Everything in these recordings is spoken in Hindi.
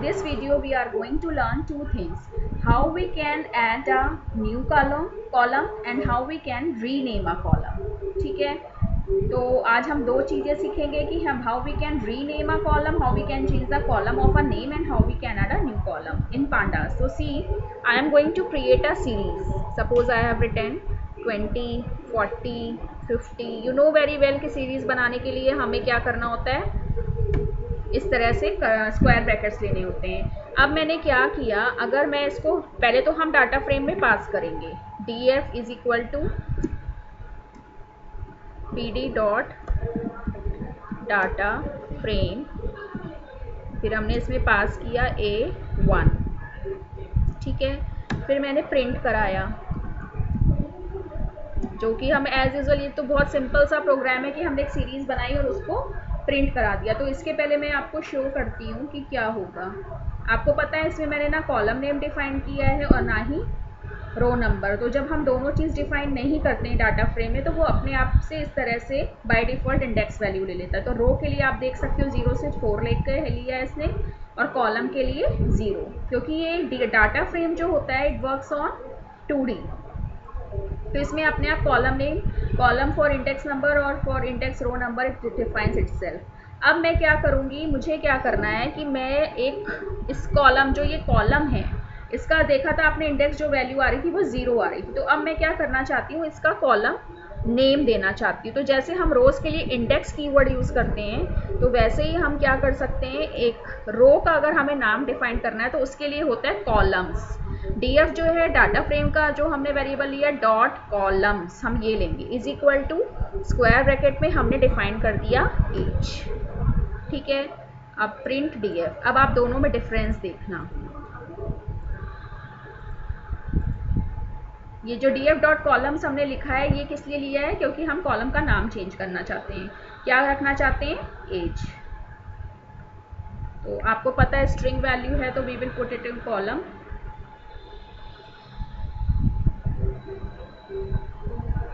this video we are going to learn two things: how we can add a new column and how we can rename a column. ठीक है, तो आज हम दो चीज़ें सीखेंगे कि हम how we can rename a column, how we can change the column of a name and how we can add a new column in pandas. So see, I am going to create a series. Suppose I have written 20, 40, 50. You know very well कि सीरीज बनाने के लिए हमें क्या करना होता है, इस तरह से स्क्वायर ब्रैकेट्स लेने होते हैं। अब मैंने क्या किया, अगर मैं इसको पहले तो हम डाटा फ्रेम में पास करेंगे df is equal to pd dot data frame, फिर हमने इसमें पास किया a1, ठीक है। फिर मैंने प्रिंट कराया, जो कि हम एज यूजुअल, ये तो बहुत सिंपल सा प्रोग्राम है कि हमने एक सीरीज बनाई और उसको प्रिंट करा दिया। तो इसके पहले मैं आपको शो करती हूँ कि क्या होगा। आपको पता है इसमें मैंने ना कॉलम नेम डिफाइन किया है और ना ही रो नंबर। तो जब हम दोनों चीज़ डिफाइन नहीं करते हैं डाटा फ्रेम में, तो वो अपने आप से इस तरह से बाय डिफ़ॉल्ट इंडेक्स वैल्यू ले लेता है। तो रो के लिए आप देख सकते हो 0 से 4 लेकर लिया है इसने, और कॉलम के लिए 0, क्योंकि ये डाटा फ्रेम जो होता है इट वर्क्स ऑन 2D। तो इसमें अपने आप column name, column for index number और for index row number it defines itself. अब मैं क्या करूँगी, मुझे क्या करना है कि मैं एक इस कॉलम, जो ये कॉलम है इसका देखा था आपने, इंडेक्स जो वैल्यू आ रही थी वो 0 आ रही थी। तो अब मैं क्या करना चाहती हूँ, इसका कॉलम नेम देना चाहती हूँ। तो जैसे हम रोज के लिए इंडेक्स कीवर्ड यूज़ करते हैं, तो वैसे ही हम क्या कर सकते हैं, एक रो का अगर हमें नाम डिफाइन करना है तो उसके लिए होता है कॉलम्स। df जो है डाटा फ्रेम का जो हमने वेरिएबल लिया डॉट कॉलम्स, हम ये लेंगे is equal to square bracket में हमने डिफाइन कर दिया एज, ठीक है। अब प्रिंट df। अब आप दोनों में डिफरेंस देखना, ये जो df डॉट कॉलम्स हमने लिखा है ये किस लिए लिया है, क्योंकि हम कॉलम का नाम चेंज करना चाहते हैं। क्या रखना चाहते हैं, एज। तो आपको पता है स्ट्रिंग वैल्यू है तो we will put it in column.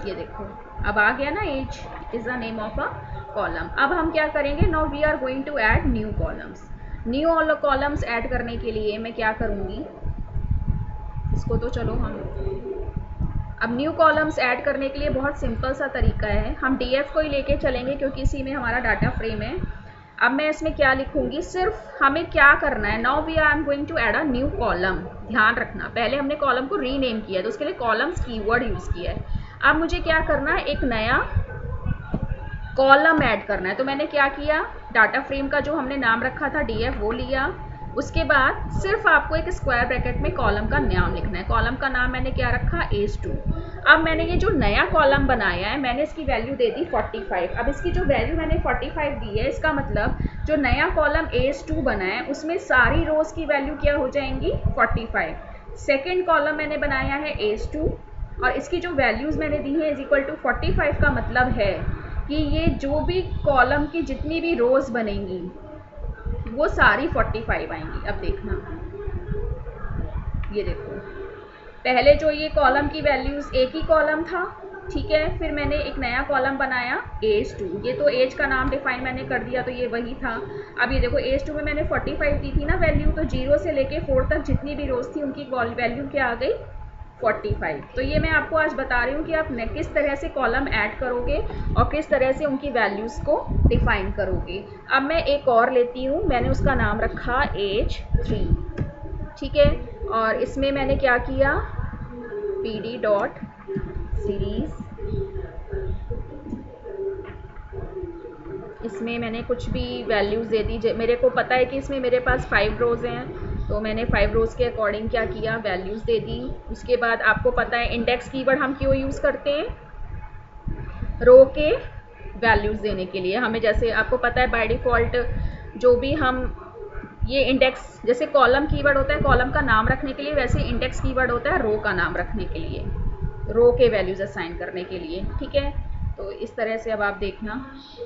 ये देखो अब आ गया ना, age is the name of a column. अब हम क्या करेंगे, now we are going to add new columns. New all columns add करने के लिए मैं क्या करूँगी, इसको तो चलो हम अब न्यू कॉलम्स ऐड करने के लिए बहुत सिंपल सा तरीका है, हम df को ही लेके चलेंगे क्योंकि इसी में हमारा डाटा फ्रेम है। अब मैं इसमें क्या लिखूंगी, सिर्फ हमें क्या करना है, now we are going to add a new column. ध्यान रखना, पहले हमने कॉलम को रीनेम किया है तो उसके लिए कॉलम्स कीवर्ड यूज़ किया है। अब मुझे क्या करना है, एक नया कॉलम ऐड करना है। तो मैंने क्या किया, डाटा फ्रेम का जो हमने नाम रखा था df वो लिया, उसके बाद सिर्फ आपको एक स्क्वायर ब्रैकेट में कॉलम का नाम लिखना है। कॉलम का नाम मैंने क्या रखा, एज2। अब मैंने ये जो नया कॉलम बनाया है मैंने इसकी वैल्यू दे दी 45। अब इसकी जो वैल्यू मैंने 45 दी है, इसका मतलब जो नया कॉलम एज2 बना है उसमें सारी रोज की वैल्यू क्या हो जाएंगी, 45। सेकेंड कॉलम मैंने बनाया है एज2 और इसकी जो वैल्यूज़ मैंने दी है इज इक्वल टू 45 का मतलब है कि ये जो भी कॉलम की जितनी भी रोज बनेंगी वो सारी 45 आएंगी। अब देखना, ये देखो पहले जो ये कॉलम की वैल्यूज़ एक ही कॉलम था, ठीक है, फिर मैंने एक नया कॉलम बनाया एज2, ये तो एज का नाम डिफाइन मैंने कर दिया तो ये वही था। अब ये देखो एज2 में मैंने 45 दी थी ना वैल्यू, तो 0 से लेके 4 तक जितनी भी रोज थी उनकी वैल्यू क्या आ गई, 45। तो ये मैं आपको आज बता रही हूँ कि आप किस तरह से कॉलम ऐड करोगे और किस तरह से उनकी वैल्यूज़ को डिफाइन करोगे। अब मैं एक और लेती हूँ, मैंने उसका नाम रखा एज3, ठीक है। और इसमें मैंने क्या किया, pd डॉट सीरीज, इसमें मैंने कुछ भी वैल्यूज़ दे दी। मेरे को पता है कि इसमें मेरे पास 5 रोज़ हैं तो मैंने 5 रोज़ के अकॉर्डिंग क्या किया, वैल्यूज़ दे दी। उसके बाद आपको पता है इंडेक्स कीवर्ड हम क्यों यूज़ करते हैं, रो के वैल्यूज़ देने के लिए। हमें जैसे आपको पता है बाय डिफ़ॉल्ट जो भी हम ये इंडेक्स, जैसे कॉलम कीवर्ड होता है कॉलम का नाम रखने के लिए, वैसे इंडेक्स कीवर्ड होता है रो का नाम रखने के लिए, रो के वैल्यूज़ असाइन करने के लिए, ठीक है। तो इस तरह से अब आप देखना,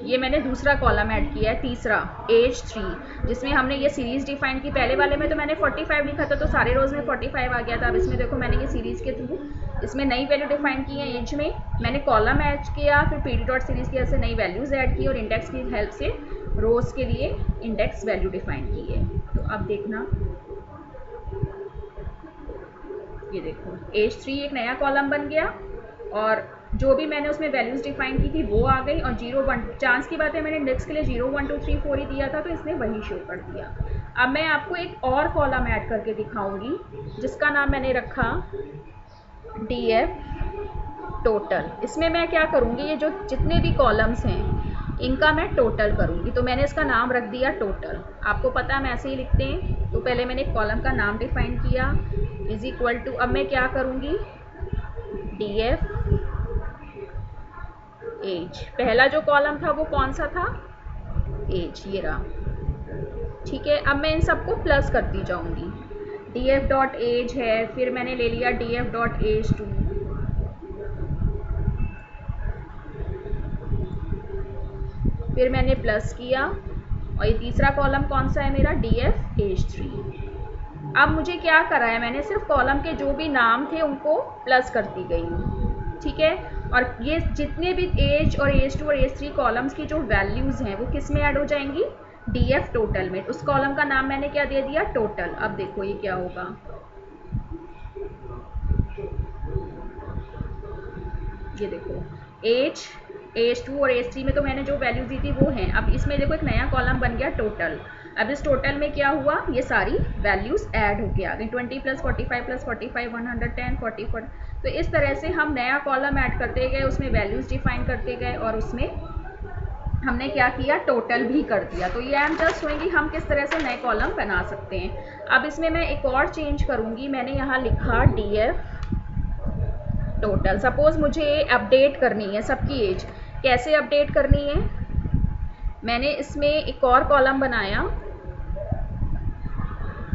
ये मैंने दूसरा कॉलम ऐड किया है, तीसरा एज3, जिसमें हमने ये सीरीज़ डिफाइन की। पहले वाले में तो मैंने 45 लिखा था तो सारे रोज़ में 45 आ गया था। अब इसमें देखो मैंने ये सीरीज़ के थ्रू इसमें नई वैल्यू डिफाइन की है, एज में मैंने कॉलम ऐड किया, फिर pd डॉट सीरीज़ की वजह से नई वैल्यूज़ ऐड की और इंडेक्स की हेल्प से रोज के लिए इंडेक्स वैल्यू डिफाइन की है। तो अब देखना, ये देखो एज 3 एक नया कॉलम बन गया और जो भी मैंने उसमें वैल्यूज डिफाइन की थी वो आ गई, और 0 1 चांस की बात है मैंने इंडेक्स के लिए 0 1 2 3 4 ही दिया था, तो इसने वही शो कर दिया। अब मैं आपको एक और कॉलम ऐड करके दिखाऊंगी जिसका नाम मैंने रखा df टोटल। इसमें मैं क्या करूँगी, ये जो जितने भी कॉलम्स हैं इनका मैं टोटल करूँगी। तो मैंने इसका नाम रख दिया टोटल। आपको पता है हम ऐसे ही लिखते हैं। तो पहले मैंने एक कॉलम का नाम डिफाइन किया इज इक्वल टू, अब मैं क्या करूँगी, df एज। पहला जो कॉलम था वो कौन सा था, एज, ये रहा। ठीक है, अब मैं इन सबको प्लस करती जाऊँगी। df डॉट एज है, फिर मैंने ले लिया df डॉट एज 2, फिर मैंने प्लस किया, और ये तीसरा कॉलम कौन सा है मेरा, df एज 3। अब मुझे क्या करा है, मैंने सिर्फ कॉलम के जो भी नाम थे उनको प्लस करती गई हूँ। ठीक है, और ये जितने भी एज और एज 2 और एज 3 कॉलम्स की जो वैल्यूज़ हैं वो किस में ऐड हो जाएंगी, df टोटल में। उस कॉलम का नाम मैंने क्या दे दिया, टोटल। अब देखो ये क्या होगा, ये देखो एज 2 और एज 3 में तो मैंने जो वैल्यूज दी थी वो हैं। अब इसमें देखो एक नया कॉलम बन गया टोटल। अब इस टोटल में क्या हुआ, ये सारी वैल्यूज ऐड होके आ गई, 20 + 45 + 45 110 40। तो इस तरह से हम नया कॉलम ऐड करते गए, उसमें वैल्यूज डिफाइन करते गए, और उसमें हमने क्या किया, टोटल भी कर दिया। तो ये आई एम जस्ट शोइंग कि हम किस तरह से नए कॉलम बना सकते हैं। अब इसमें मैं एक और चेंज करूँगी, मैंने यहाँ लिखा df टोटल। सपोज मुझे अपडेट करनी है सबकी एज, कैसे अपडेट करनी है, मैंने इसमें एक और कॉलम बनाया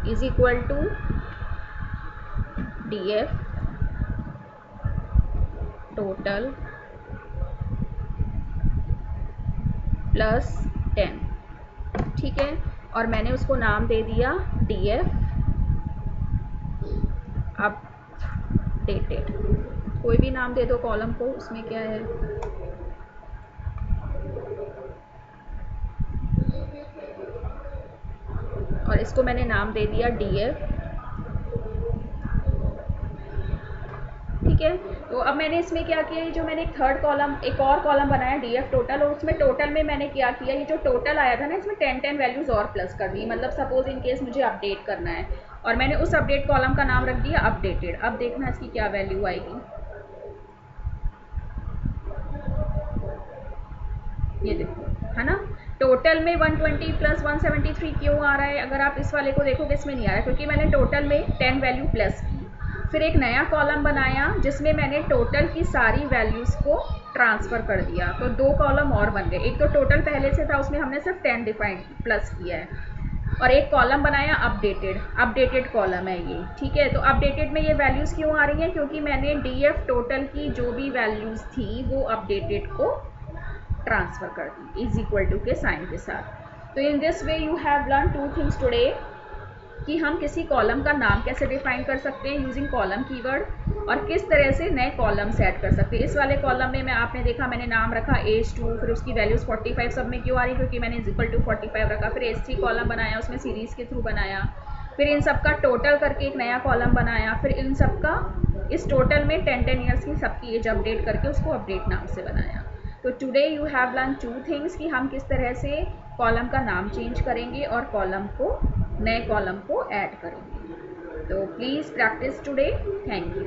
is equal to df total +10। ठीक है, और मैंने उसको नाम दे दिया df अपडेटेड। कोई भी नाम दे दो कॉलम को, उसमें क्या है। और इसको मैंने नाम दे दिया df। ठीक है, तो अब मैंने इसमें क्या किया, जो मैंने एक और कॉलम बनाया df टोटल, और उसमें टोटल में मैंने क्या किया, ये जो टोटल आया था ना इसमें 10 वैल्यूज और प्लस कर दी। मतलब सपोज इन केस मुझे अपडेट करना है, और मैंने उस अपडेट कॉलम का नाम रख दिया अपडेटेड। अब देखना इसकी क्या वैल्यू आएगी, ये देखो, है ना। टोटल में 120 + 173 क्यों आ रहा है, अगर आप इस वाले को देखोगे इसमें नहीं आ रहा है, क्योंकि मैंने टोटल में 10 वैल्यू प्लस की। फिर एक नया कॉलम बनाया जिसमें मैंने टोटल की सारी वैल्यूज़ को ट्रांसफ़र कर दिया, तो 2 कॉलम और बन गए। एक तो टोटल पहले से था, उसमें हमने सिर्फ 10 डिफाइन प्लस किया है, और एक कॉलम बनाया अपडेटेड कॉलम है ये। ठीक है, तो अपडेटेड में ये वैल्यूज़ क्यों आ रही हैं, क्योंकि मैंने df टोटल की जो भी वैल्यूज़ थी वो अपडेटेड को ट्रांसफ़र कर दी इज इक्वल टू के साइन के साथ। तो in this way you have learn 2 things today, कि हम किसी कॉलम का नाम कैसे डिफाइन कर सकते हैं यूजिंग कॉलम कीवर्ड, और किस तरह से नए कॉलम सेट कर सकते हैं। इस वाले कॉलम में आपने देखा मैंने नाम रखा एज 2, फिर उसकी वैल्यूज़ 45 सब में क्यों आ रही, क्योंकि मैंने इज इक्वल टू 45 रखा। फिर एज 3 कॉलम बनाया, उसमें सीरीज़ के थ्रू बनाया, फिर इन सब का टोटल करके एक नया कॉलम बनाया, फिर इन सब का इस टोटल में 10 ईयर्स की सबकी एज अपडेट करके उसको अपडेट नाम से बनाया। तो today you have learn 2 things, कि हम किस तरह से कॉलम का नाम चेंज करेंगे और नए कॉलम को ऐड करेंगे। तो please practice today. Thank you.